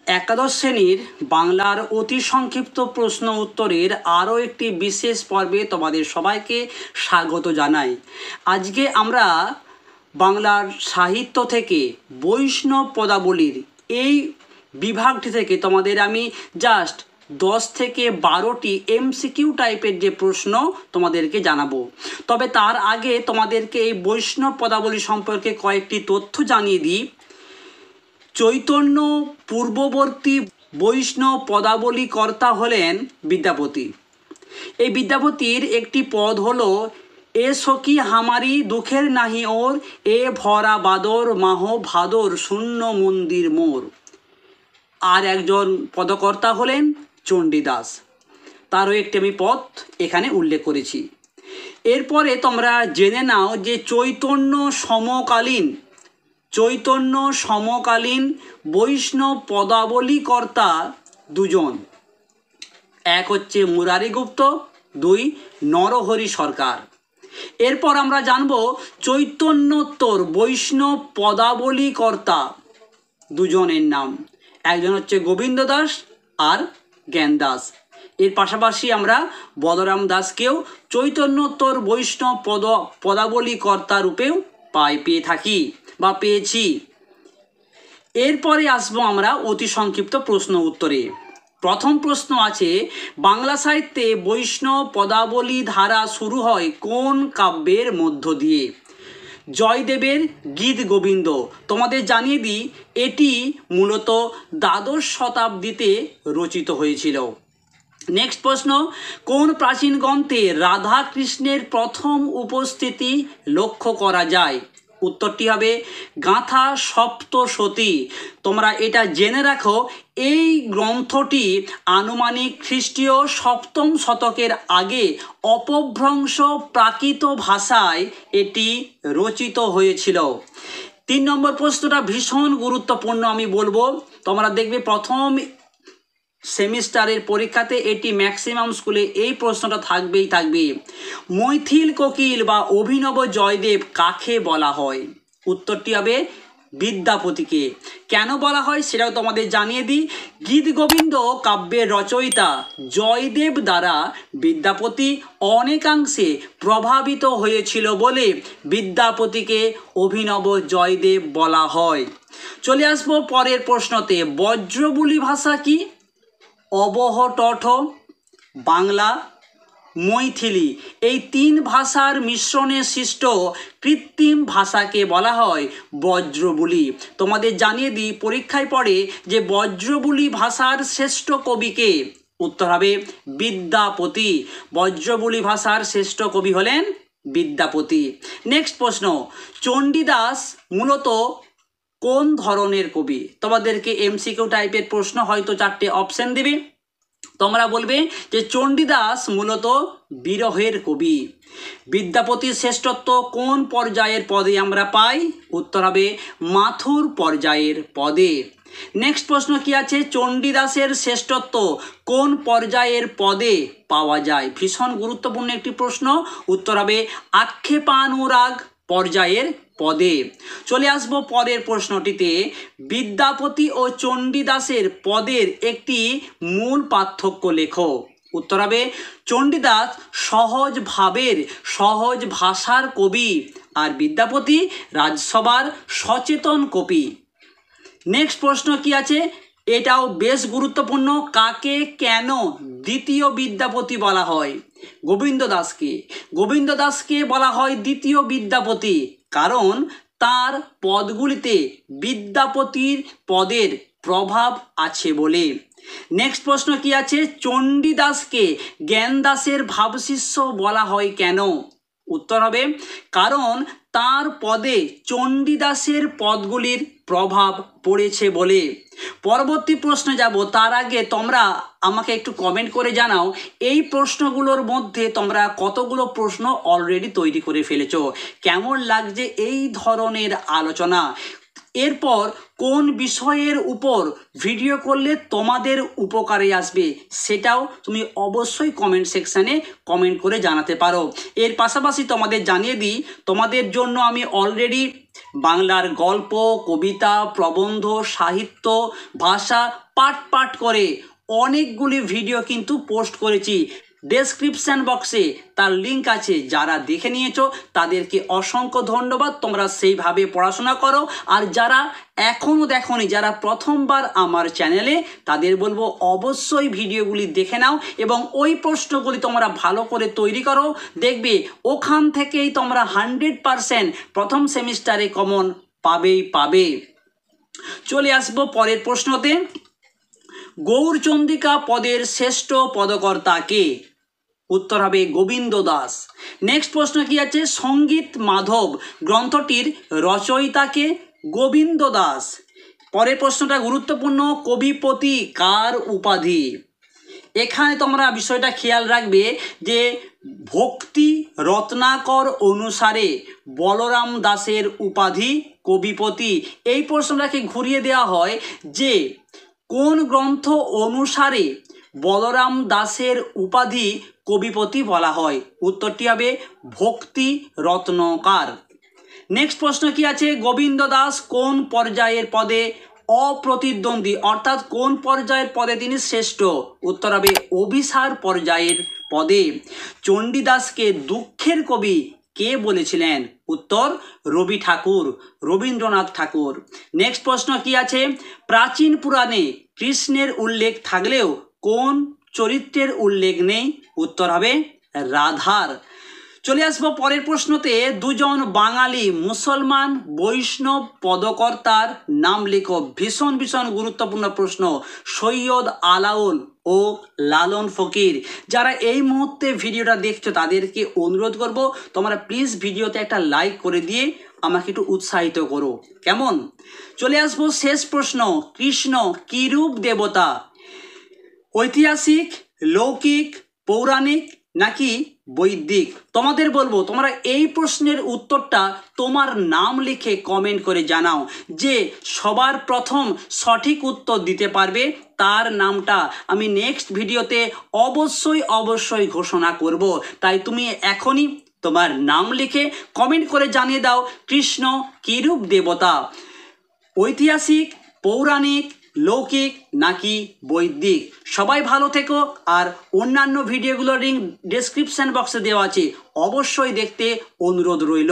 একাদশ শ্রেণীর বাংলার অতি সংক্ষিপ্ত প্রশ্ন উত্তরের আরও একটি বিশেষ পর্বে তোমাদের সবাইকে স্বাগত জানাই। আজকে আমরা বাংলার সাহিত্য থেকে বৈষ্ণব পদাবলীর এই বিভাগটি থেকে তোমাদের আমি জাস্ট 10 থেকে 12টি এমসিকিউ টাইপের যে প্রশ্ন তোমাদেরকে জানাবো। তবে তার আগে তোমাদেরকে এই বৈষ্ণব পদাবলী সম্পর্কে কয়েকটি তথ্য জানিয়ে দিই। চৈতন্য পূর্ববর্তী বৈষ্ণব পদাবলী কর্তা হলেন বিদ্যাপতি। এই বিদ্যাপতির একটি পদ হলো এ সখী হামারি দুঃখের নাহি ওর, এ ভরা বাদর মাহ ভাদর শূন্য মন্দির মোর। আর একজন পদকর্তা হলেন চণ্ডীদাস, তারও একটি আমি পদ এখানে উল্লেখ করেছি। এরপরে তোমরা জেনে নাও যে চৈতন্য সমকালীন বৈষ্ণব পদাবলী কর্তা দুজন, এক হচ্ছে মুরারি গুপ্ত, দুই নরহরি সরকার। এরপর আমরা জানব চৈতন্যোত্তর বৈষ্ণব পদাবলী কর্তা দুজনের নাম, একজন হচ্ছে গোবিন্দ দাস আর জ্ঞান দাস। এর পাশাপাশি আমরা বলরাম দাসকেও চৈতন্যোত্তর বৈষ্ণব পদাবলী কর্তা রূপেও পেয়ে থাকি বা পেয়েছি। এরপরে আসবো আমরা অতি সংক্ষিপ্ত প্রশ্ন উত্তরে। প্রথম প্রশ্ন আছে, বাংলা সাহিত্যে বৈষ্ণব পদাবলী ধারা শুরু হয় কোন কাব্যের মধ্য দিয়ে? জয়দেবের গীত গোবিন্দ। তোমাদের জানিয়ে দিই এটি মূলত দ্বাদশ শতাব্দীতে রচিত হয়েছিল। নেক্সট প্রশ্ন, কোন প্রাচীন গ্রন্থে রাধা কৃষ্ণের প্রথম উপস্থিতি লক্ষ্য করা যায়? উত্তরটি হবে গাঁথা সপ্তশতী। তোমরা এটা জেনে রাখো, এই গ্রন্থটি আনুমানিক খ্রিস্টীয় 7ম শতকের আগে অপভ্রংশ প্রাকৃত ভাষায় এটি রচিত হয়েছিল। 3 নম্বর প্রশ্নটা ভীষণ গুরুত্বপূর্ণ, আমি বলবো তোমরা দেখবে প্রথম সেমিস্টারের পরীক্ষাতে এটি ম্যাক্সিমাম স্কুলে এই প্রশ্নটা থাকবে। মৈথিল কোকিল বা অভিনব জয়দেব কাকে বলা হয়? উত্তরটি হবে বিদ্যাপতিকে। কেন বলা হয় সেটাও তোমাদের জানিয়ে দিই। গীত গোবিন্দ কাব্যের রচয়িতা জয়দেব দ্বারা বিদ্যাপতি অনেকাংশে প্রভাবিত হয়েছিল বলে বিদ্যাপতিকে অভিনব জয়দেব বলা হয়। চলে আসবো পরের প্রশ্নতে। ব্রজবুলি ভাষা কি? অবহটঠ, বাংলা, মৈথিলি, এই 3 ভাষার মিশ্রণে সৃষ্ট কৃত্রিম ভাষাকে বলা হয় ব্রজবুলি। তোমাদের জানিয়ে দিই পরীক্ষায় পড়ে যে ব্রজবুলি ভাষার শ্রেষ্ঠ কবিকে। উত্তর হবে বিদ্যাপতি। ব্রজবুলি ভাষার শ্রেষ্ঠ কবি হলেন বিদ্যাপতি। নেক্সট প্রশ্ন, চণ্ডীদাস মূলত কোন ধরনের কবি? তোমাদেরকে এমসিকিউ টাইপের প্রশ্ন, হয়তো 4টে অপশন দেবে, তোমরা বলবে যে চণ্ডীদাস মূলত বিরহের কবি। বিদ্যাপতির শ্রেষ্ঠত্ব কোন পর্যায়ের পদে আমরা পাই? উত্তর হবে মাথুর পর্যায়ের পদে। নেক্সট প্রশ্ন কি আছে, চণ্ডীদাসের শ্রেষ্ঠত্ব কোন পর্যায়ের পদে পাওয়া যায়? ভীষণ গুরুত্বপূর্ণ একটি প্রশ্ন। উত্তর হবে আক্ষেপানুরাগ পর্যায়ের পদে। চলে আসব পরের প্রশ্নটিতে। বিদ্যাপতি ও চণ্ডীদাসের পদের একটি মূল পার্থক্য লেখো। উত্তর হবে চণ্ডীদাস সহজ ভাষার কবি আর বিদ্যাপতি রাজসভার সচেতন কবি। নেক্সট প্রশ্ন কি আছে, এটাও বেশ গুরুত্বপূর্ণ। কাকে কেন দ্বিতীয় বিদ্যাপতি বলা হয়? গোবিন্দ দাসকে বলা হয় দ্বিতীয় বিদ্যাপতি, কারণ তার পদগুলিতে বিদ্যাপতির পদের প্রভাব আছে বলে। নেক্সট প্রশ্ন কি আছে, চণ্ডীদাসকে জ্ঞানদাসের ভাবশিষ্য বলা হয় কেন? উত্তর হবে কারণ তার পদে চণ্ডীদাসের পদগুলির প্রভাব পড়েছে বলে। পরবর্তী প্রশ্নে যাব, তার আগে তোমরা আমাকে একটু কমেন্ট করে জানাও এই প্রশ্নগুলোর মধ্যে তোমরা কতগুলো প্রশ্ন অলরেডি তৈরি করে ফেলেছো, কেমন লাগছে এই ধরনের আলোচনা। এরপর কোন বিষয়ের উপর ভিডিও করলে তোমাদের উপকারে আসবে সেটাও তুমি অবশ্যই কমেন্ট সেকশানে কমেন্ট করে জানাতে পারো। এর পাশাপাশি তোমাদের জানিয়ে দিই, তোমাদের জন্য আমি অলরেডি বাংলার গল্প, কবিতা, প্রবন্ধ, সাহিত্য, ভাষা পাঠ করে অনেকগুলি ভিডিও কিন্তু পোস্ট করেছি। ডেসক্রিপশান বক্সে তার লিঙ্ক আছে, যারা দেখে নিয়েছো তাদেরকে অসংখ্য ধন্যবাদ। তোমরা সেইভাবে পড়াশোনা করো, আর যারা এখনও দেখোনি, যারা প্রথমবার আমার চ্যানেলে, তাদের বলবো অবশ্যই ভিডিওগুলি দেখে নাও এবং ওই প্রশ্নগুলি তোমরা ভালো করে তৈরি করো। দেখবে ওখান থেকেই তোমরা 100% প্রথম সেমিস্টারে কমন পাবে। চলে আসবো পরের প্রশ্নতে। গৌরচন্দ্রিকা পদের শ্রেষ্ঠ পদকর্তা কে? উত্তর হবে গোবিন্দ দাস। নেক্সট প্রশ্ন কি আছে? সঙ্গীত মাধব গ্রন্থটির রচয়িতাকে? গোবিন্দ দাস। পরের প্রশ্নটা গুরুত্বপূর্ণ, কবিপতি কার উপাধি? এখানে তোমরা বিষয়টা খেয়াল রাখবে যে ভক্তি রত্নাকর অনুসারে বলরাম দাসের উপাধি কবিপতি। এই প্রশ্নটাকে ঘুরিয়ে দেওয়া হয় যে কোন গ্রন্থ অনুসারে বলরাম দাসের উপাধি কবিপতি বলা হয়? উত্তরটি হবে ভক্তি রত্নকার। নেক্সট প্রশ্ন কি আছে? গোবিন্দ দাস কোন পর্যায়ের পদে অপ্রতিদ্বন্দ্বী, অর্থাৎ কোন পর্যায়ের পদে তিনি শ্রেষ্ঠ? উত্তর হবে অভিসার পর্যায়ের পদে। চণ্ডীদাসকে দুঃখের কবি কে বলেছিলেন? উত্তর রবি ঠাকুর, রবীন্দ্রনাথ ঠাকুর। নেক্সট প্রশ্ন কি আছে? প্রাচীন পুরাণে কৃষ্ণের উল্লেখ থাকলেও কোন চরিত্রের উল্লেখ নেই? উত্তর হবে রাধার। চলে আসবো পরের প্রশ্নতে। দুজন বাঙালি মুসলমান বৈষ্ণব পদকর্তার নাম লেখো। ভীষণ গুরুত্বপূর্ণ প্রশ্ন। সৈয়দ আলাউল ও লালন ফকির। যারা এই মুহূর্তে ভিডিওটা দেখছো তাদেরকে অনুরোধ করব, তোমরা প্লিজ ভিডিওতে একটা লাইক করে দিয়ে আমাকে একটু উৎসাহিত করো, কেমন? চলে আসবো শেষ প্রশ্ন। কৃষ্ণ কিরূপ দেবতা? ঐতিহাসিক, লৌকিক, পৌরাণিক নাকি বৈদিক? তোমাদের বলবো তোমরা এই প্রশ্নের উত্তরটা তোমার নাম লিখে কমেন্ট করে জানাও। যে সবার প্রথম সঠিক উত্তর দিতে পারবে তার নামটা আমি নেক্সট ভিডিওতে অবশ্যই ঘোষণা করব। তাই তুমি এখনই তোমার নাম লিখে কমেন্ট করে জানিয়ে দাও কৃষ্ণ কিরূপ দেবতা? ঐতিহাসিক, পৌরাণিক, লৌকিক নাকি বৈদিক? সবাই ভালো থেকো, আর অন্যান্য ভিডিওগুলোর লিঙ্ক ডেসক্রিপশন বক্সে দেওয়া আছে, অবশ্যই দেখতে অনুরোধ রইল।